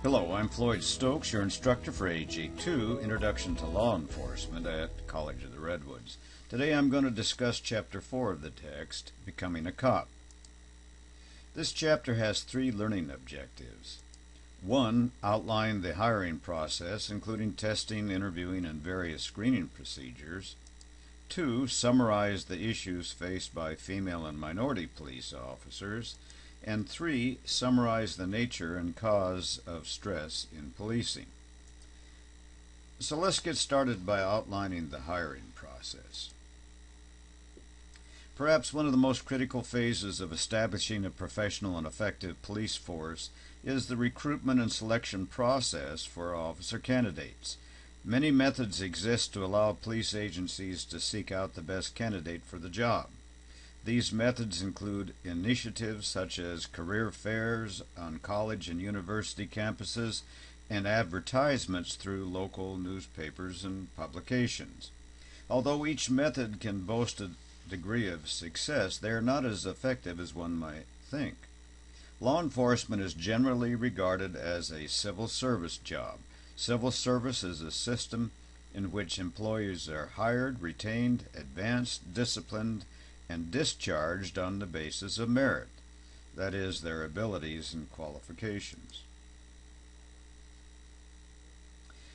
Hello, I'm Floyd Stokes, your instructor for AG2, Introduction to Law Enforcement at College of the Redwoods. Today I'm going to discuss Chapter 4 of the text, Becoming a Cop. This chapter has 3 learning objectives. 1. Outline the hiring process, including testing, interviewing, and various screening procedures. 2. Summarize the issues faced by female and minority police officers. And 3. Summarize the nature and cause of stress in policing. So let's get started by outlining the hiring process. Perhaps one of the most critical phases of establishing a professional and effective police force is the recruitment and selection process for officer candidates. Many methods exist to allow police agencies to seek out the best candidate for the job. These methods include initiatives such as career fairs on college and university campuses and advertisements through local newspapers and publications. Although each method can boast a degree of success, they are not as effective as one might think. Law enforcement is generally regarded as a civil service job. Civil service is a system in which employees are hired, retained, advanced, disciplined, and discharged on the basis of merit, that is, their abilities and qualifications.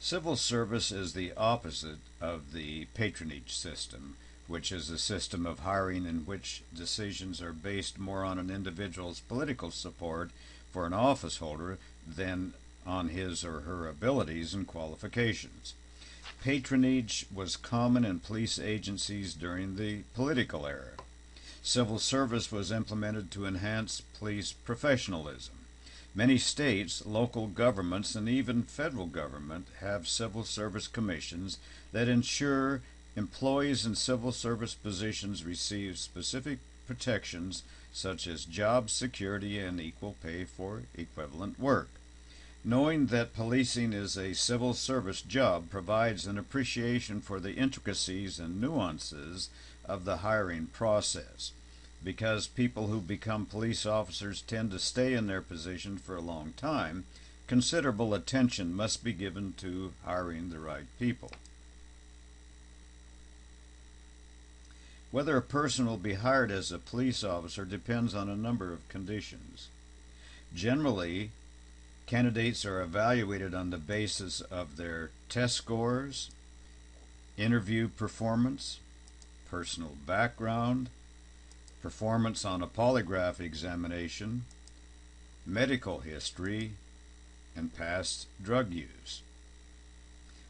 Civil service is the opposite of the patronage system, which is a system of hiring in which decisions are based more on an individual's political support for an office holder than on his or her abilities and qualifications. Patronage was common in police agencies during the political era. Civil service was implemented to enhance police professionalism. Many states, local governments, and even federal government have civil service commissions that ensure employees in civil service positions receive specific protections such as job security and equal pay for equivalent work. Knowing that policing is a civil service job provides an appreciation for the intricacies and nuances of the hiring process. Because people who become police officers tend to stay in their position for a long time, considerable attention must be given to hiring the right people. Whether a person will be hired as a police officer depends on a number of conditions. Generally, candidates are evaluated on the basis of their test scores, interview performance, personal background, performance on a polygraph examination, medical history, and past drug use.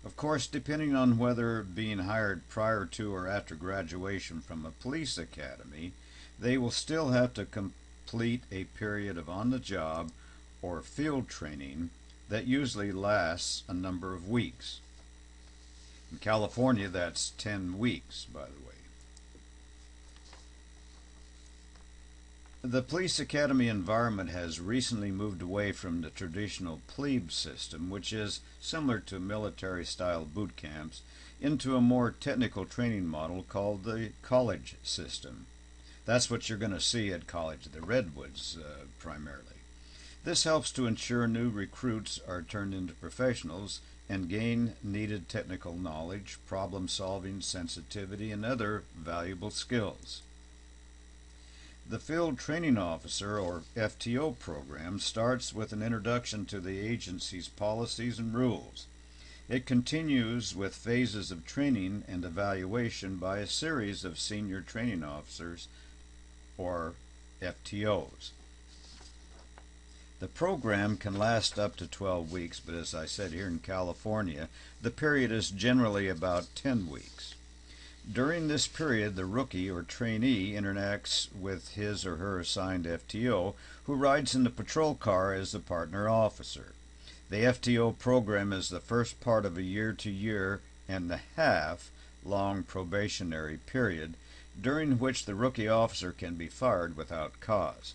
Of course, depending on whether being hired prior to or after graduation from a police academy, they will still have to complete a period of on-the-job or field training that usually lasts a number of weeks. In California, that's 10 weeks, by the way. The police academy environment has recently moved away from the traditional plebe system, which is similar to military-style boot camps, into a more technical training model called the college system. That's what you're going to see at College of the Redwoods, primarily. This helps to ensure new recruits are turned into professionals and gain needed technical knowledge, problem-solving, sensitivity, and other valuable skills. The Field Training Officer, or FTO program, starts with an introduction to the agency's policies and rules. It continues with phases of training and evaluation by a series of senior training officers, or FTOs. The program can last up to 12 weeks, but as I said, here in California, the period is generally about 10 weeks. During this period, the rookie or trainee interacts with his or her assigned FTO, who rides in the patrol car as a partner officer. The FTO program is the first part of a year-to-year-and-a-half long probationary period, during which the rookie officer can be fired without cause.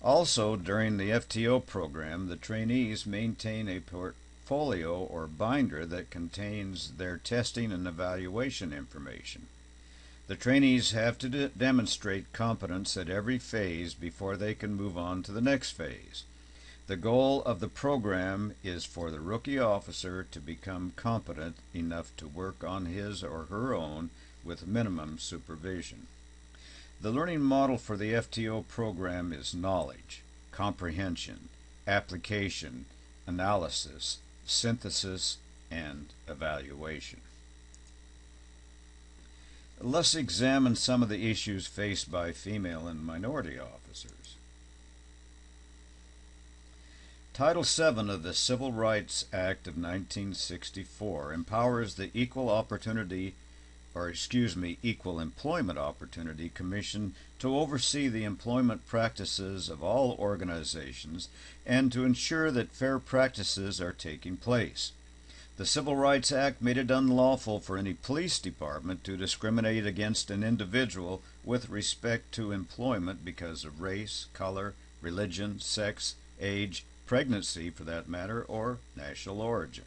Also, during the FTO program, the trainees maintain a portfolio or binder that contains their testing and evaluation information. The trainees have to demonstrate competence at every phase before they can move on to the next phase. The goal of the program is for the rookie officer to become competent enough to work on his or her own with minimum supervision. The learning model for the FTO program is knowledge, comprehension, application, analysis, synthesis, and evaluation. Let's examine some of the issues faced by female and minority officers. Title VII of the Civil Rights Act of 1964 empowers the Equal Employment Opportunity Commission to oversee the employment practices of all organizations and to ensure that fair practices are taking place. The Civil Rights Act made it unlawful for any police department to discriminate against an individual with respect to employment because of race, color, religion, sex, age, pregnancy for that matter, or national origin.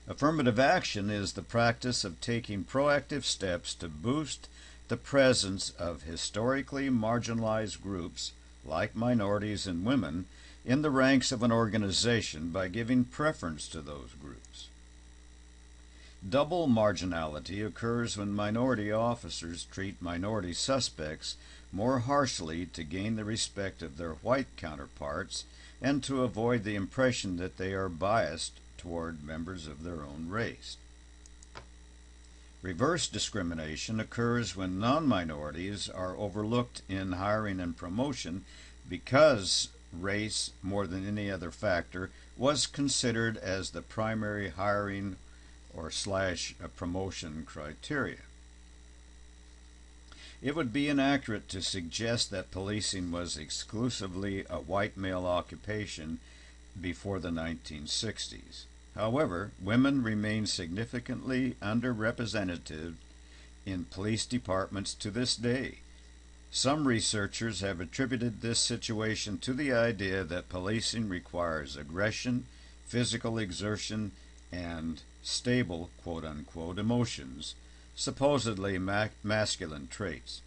Affirmative action is the practice of taking proactive steps to boost the presence of historically marginalized groups, like minorities and women, in the ranks of an organization by giving preference to those groups. Double marginality occurs when minority officers treat minority suspects more harshly to gain the respect of their white counterparts and to avoid the impression that they are biased toward members of their own race. Reverse discrimination occurs when non-minorities are overlooked in hiring and promotion because race, more than any other factor, was considered as the primary hiring or promotion criteria. It would be inaccurate to suggest that policing was exclusively a white male occupation before the 1960s. However, women remain significantly underrepresented in police departments to this day. Some researchers have attributed this situation to the idea that policing requires aggression, physical exertion, and stable, quote-unquote, emotions, supposedly masculine traits.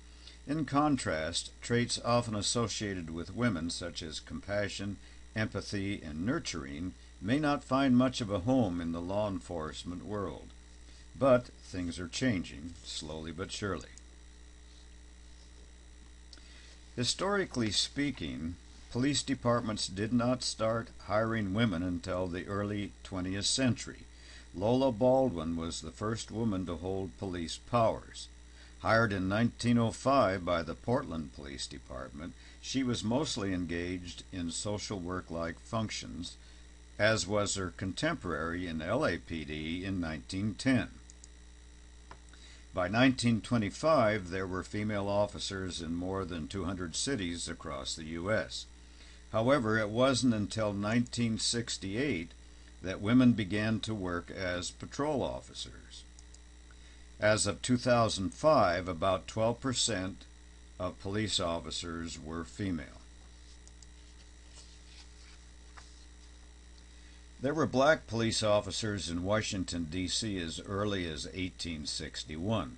In contrast, traits often associated with women, such as compassion, empathy, and nurturing, may not find much of a home in the law enforcement world. But things are changing, slowly but surely. Historically speaking, police departments did not start hiring women until the early 20th century. Lola Baldwin was the first woman to hold police powers. Hired in 1905 by the Portland Police Department, she was mostly engaged in social work-like functions, as was her contemporary in LAPD in 1910. By 1925, there were female officers in more than 200 cities across the U.S. However, it wasn't until 1968 that women began to work as patrol officers. As of 2005, about 12% of police officers were female. There were black police officers in Washington, D.C. as early as 1861,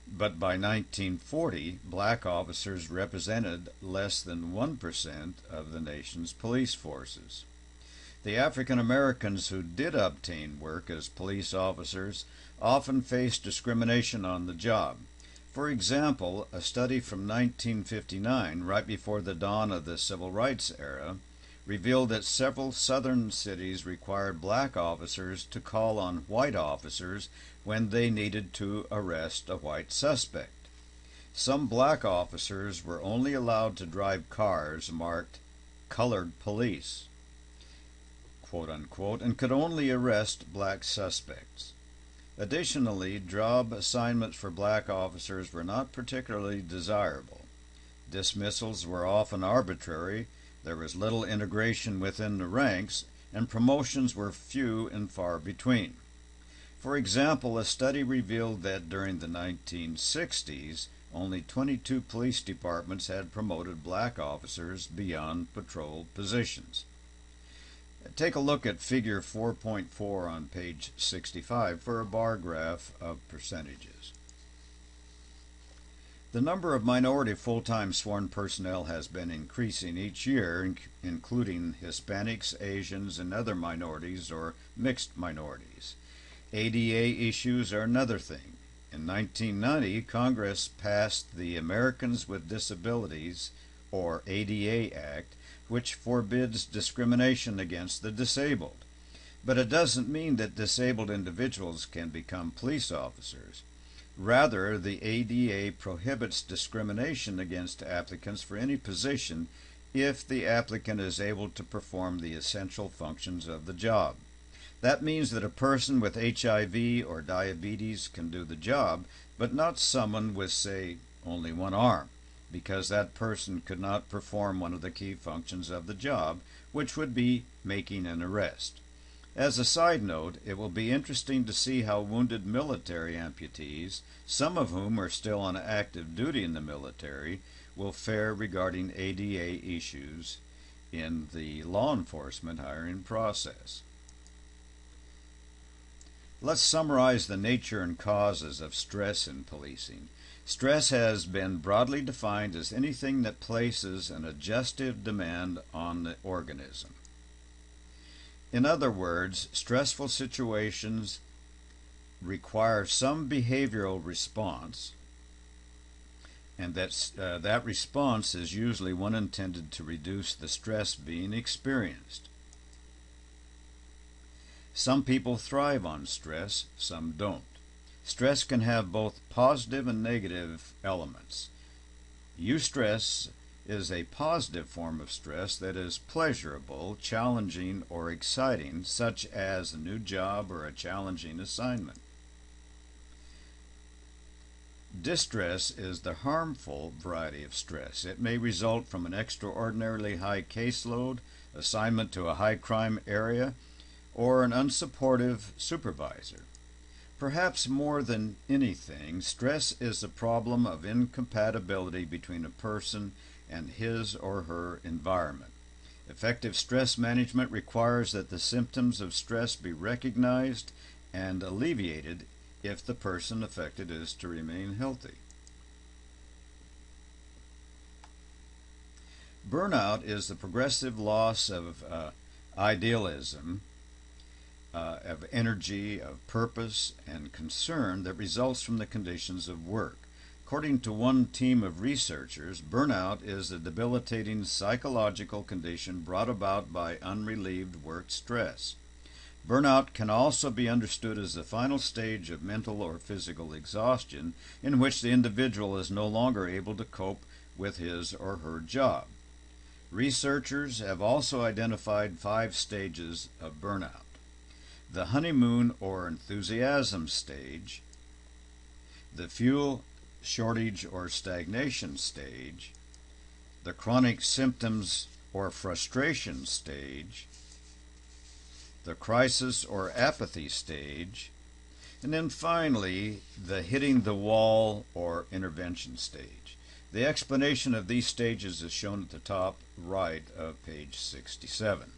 but by 1940, black officers represented less than 1% of the nation's police forces. The African Americans who did obtain work as police officers often faced discrimination on the job. For example, a study from 1959, right before the dawn of the Civil Rights era, revealed that several southern cities required black officers to call on white officers when they needed to arrest a white suspect. Some black officers were only allowed to drive cars marked "colored police," quote-unquote, and could only arrest black suspects. Additionally, job assignments for black officers were not particularly desirable. Dismissals were often arbitrary, there was little integration within the ranks, and promotions were few and far between. For example, a study revealed that during the 1960s, only 22 police departments had promoted black officers beyond patrol positions. Take a look at figure 4.4 on page 65 for a bar graph of percentages. The number of minority full-time sworn personnel has been increasing each year, including Hispanics, Asians, and other minorities or mixed minorities. ADA issues are another thing. In 1990, Congress passed the Americans with Disabilities, or ADA Act, which forbids discrimination against the disabled. But it doesn't mean that disabled individuals can become police officers. Rather, the ADA prohibits discrimination against applicants for any position if the applicant is able to perform the essential functions of the job. That means that a person with HIV or diabetes can do the job, but not someone with, say, only one arm, because that person could not perform one of the key functions of the job, which would be making an arrest. As a side note, it will be interesting to see how wounded military amputees, some of whom are still on active duty in the military, will fare regarding ADA issues in the law enforcement hiring process. Let's summarize the nature and causes of stress in policing. Stress has been broadly defined as anything that places an adjustive demand on the organism. In other words, stressful situations require some behavioral response, and that response is usually one intended to reduce the stress being experienced. Some people thrive on stress, some don't. Stress can have both positive and negative elements. Eustress is a positive form of stress that is pleasurable, challenging, or exciting, such as a new job or a challenging assignment. Distress is the harmful variety of stress. It may result from an extraordinarily high caseload, assignment to a high crime area, or an unsupportive supervisor. Perhaps more than anything, stress is a problem of incompatibility between a person and his or her environment. Effective stress management requires that the symptoms of stress be recognized and alleviated if the person affected is to remain healthy. Burnout is the progressive loss of idealism, of energy, of purpose, and concern that results from the conditions of work. According to one team of researchers, burnout is a debilitating psychological condition brought about by unrelieved work stress. Burnout can also be understood as the final stage of mental or physical exhaustion in which the individual is no longer able to cope with his or her job. Researchers have also identified 5 stages of burnout: the honeymoon or enthusiasm stage, the fuel shortage or stagnation stage, the chronic symptoms or frustration stage, the crisis or apathy stage, and then finally the hitting the wall or intervention stage. The explanation of these stages is shown at the top right of page 67.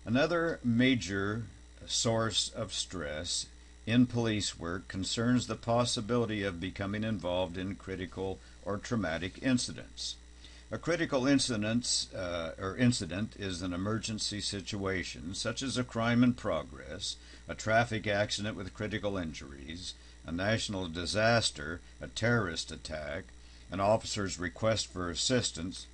Another major source of stress in police work concerns the possibility of becoming involved in critical or traumatic incidents. A critical incident is an emergency situation, such as a crime in progress, a traffic accident with critical injuries, a national disaster, a terrorist attack, an officer's request for assistance,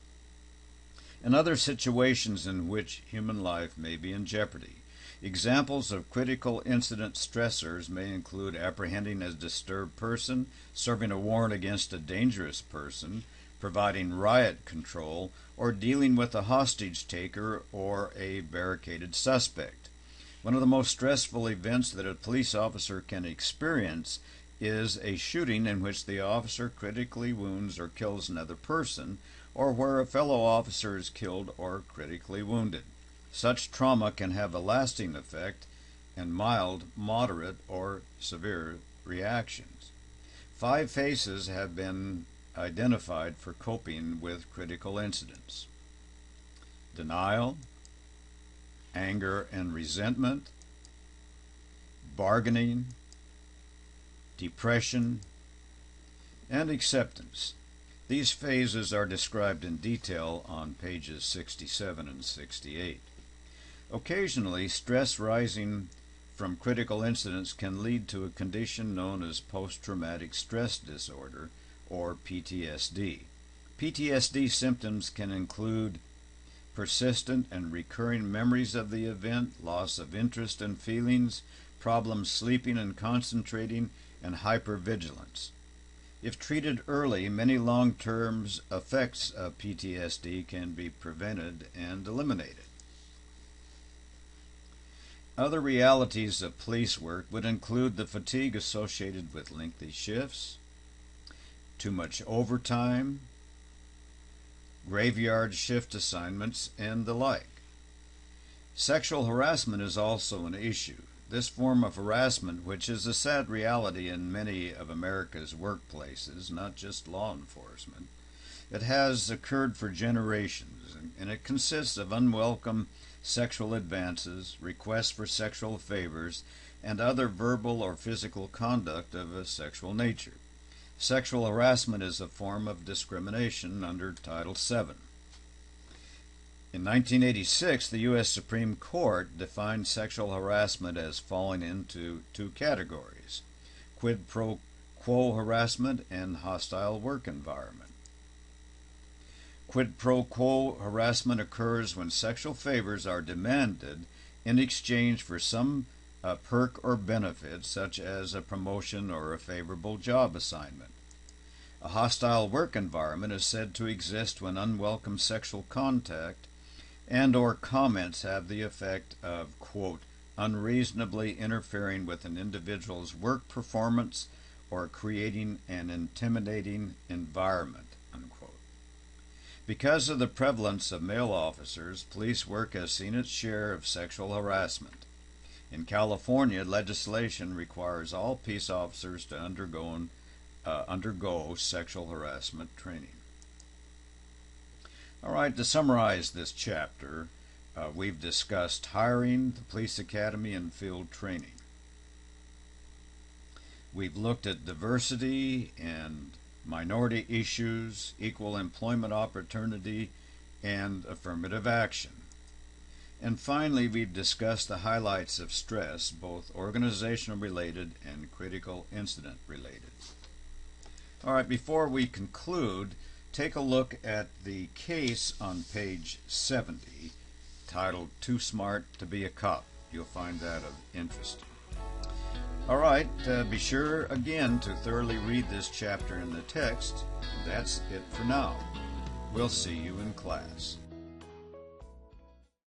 and other situations in which human life may be in jeopardy. Examples of critical incident stressors may include apprehending a disturbed person, serving a warrant against a dangerous person, providing riot control, or dealing with a hostage taker or a barricaded suspect. One of the most stressful events that a police officer can experience is a shooting in which the officer critically wounds or kills another person, or where a fellow officer is killed or critically wounded. Such trauma can have a lasting effect and mild, moderate, or severe reactions. 5 phases have been identified for coping with critical incidents: denial, anger and resentment, bargaining, depression, and acceptance. These phases are described in detail on pages 67 and 68. Occasionally, stress rising from critical incidents can lead to a condition known as post-traumatic stress disorder, or PTSD. PTSD symptoms can include persistent and recurring memories of the event, loss of interest and feelings, problems sleeping and concentrating, and hypervigilance. If treated early, many long-term effects of PTSD can be prevented and eliminated. Other realities of police work would include the fatigue associated with lengthy shifts, too much overtime, graveyard shift assignments, and the like. Sexual harassment is also an issue. This form of harassment, which is a sad reality in many of America's workplaces, not just law enforcement, it has occurred for generations, and it consists of unwelcome sexual advances, requests for sexual favors, and other verbal or physical conduct of a sexual nature. Sexual harassment is a form of discrimination under Title VII. In 1986, the U.S. Supreme Court defined sexual harassment as falling into two categories: quid pro quo harassment and hostile work environment. Quid pro quo harassment occurs when sexual favors are demanded in exchange for some perk or benefit, such as a promotion or a favorable job assignment. A hostile work environment is said to exist when unwelcome sexual contact and or comments have the effect of, quote, unreasonably interfering with an individual's work performance or creating an intimidating environment, unquote. Because of the prevalence of male officers, police work has seen its share of sexual harassment. In California, legislation requires all peace officers to undergo sexual harassment training. All right, to summarize this chapter, we've discussed hiring, the police academy, and field training. We've looked at diversity and minority issues, equal employment opportunity, and affirmative action. And finally, we've discussed the highlights of stress, both organizational related and critical incident related. All right, before we conclude, take a look at the case on page 70, titled Too Smart to Be a Cop. You'll find that of interest. All right, be sure again to thoroughly read this chapter in the text. That's it for now. We'll see you in class.